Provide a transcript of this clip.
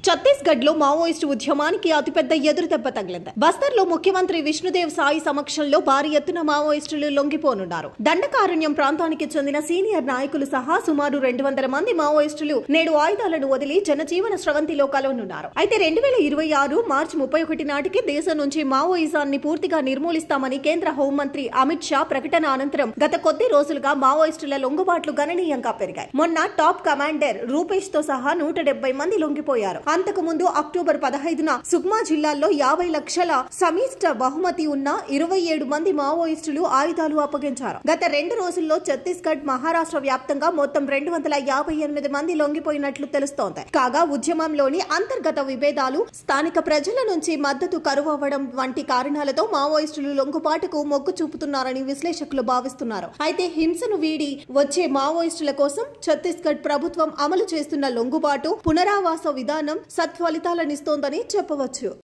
ఛత్తీస్గఢ్ లో మావోయిస్టు ఉద్యమానికి అతిపెద్ద ఎదురుదెబ్బ తగిలింది. బస్తర్ లో ముఖ్యమంత్రి విష్ణుదేవ్ సాయి సమక్షంలో భారీ ఎత్తున మావోయిస్టులు లొంగిపోనున్నారు. దండకారణ్యం ప్రాంతానికి చెందిన సీనియర్ నాయకులు సహా సుమారు 200 మంది మావోయిస్టులు నేడు ఆయుధాలను వదిలి జనజీవన స్రవంతిలో కలవనున్నారు. అయితే 2026 మార్చి 31 నాటికి దేశం నుంచి మావోయిజాన్ని పూర్తిగా నిర్మూలిస్తామని కేంద్ర హోంమంత్రి అమిత్ షా ప్రకటన అనంతరం గత కొద్ది రోజులుగా మావోయిస్టుల లొంగుబాట్లు గణనీయంగా పెరిగాయి. మొన్న టాప్ కమాండర్ రూపేష్ తో సహా 170 మంది లొంగిపోయారు. అంతకు ముందు అక్టోబర్ 15న సుగ్మా జిల్లాలో 50 లక్షల సమిష్ట బహుమతి ఉన్న 27 మంది మావోయిస్టులు ఆయుధాలు అప్పగించారు. గత 2 రోజుల్లో ఛత్తీస్గఢ్, మహారాష్ట్ర వ్యాప్తంగా మొత్తం 258 మంది లొంగిపోయినట్లు తెలుస్తోంది. కాగా ఉద్యమంలోని అంతర్గత విభేదాలు, స్థానిక ప్రజల నుంచి మద్దతు కరువవ్వడం వంటి కారణాలతో మావోయిస్టులు లొంగుబాటుకు మొగ్గు చూపుతున్నారని విశ్లేషకులు భావిస్తున్నారు. అయితే హింసను వీడి వచ్చే మావోయిస్టుల కోసం ఛత్తీస్గఢ్ ప్రభుత్వం అమలు చేస్తున్న లొంగుబాటు, పునరావాస విధానం సత్ఫలితాలనిస్తోందని చెప్పవచ్చు.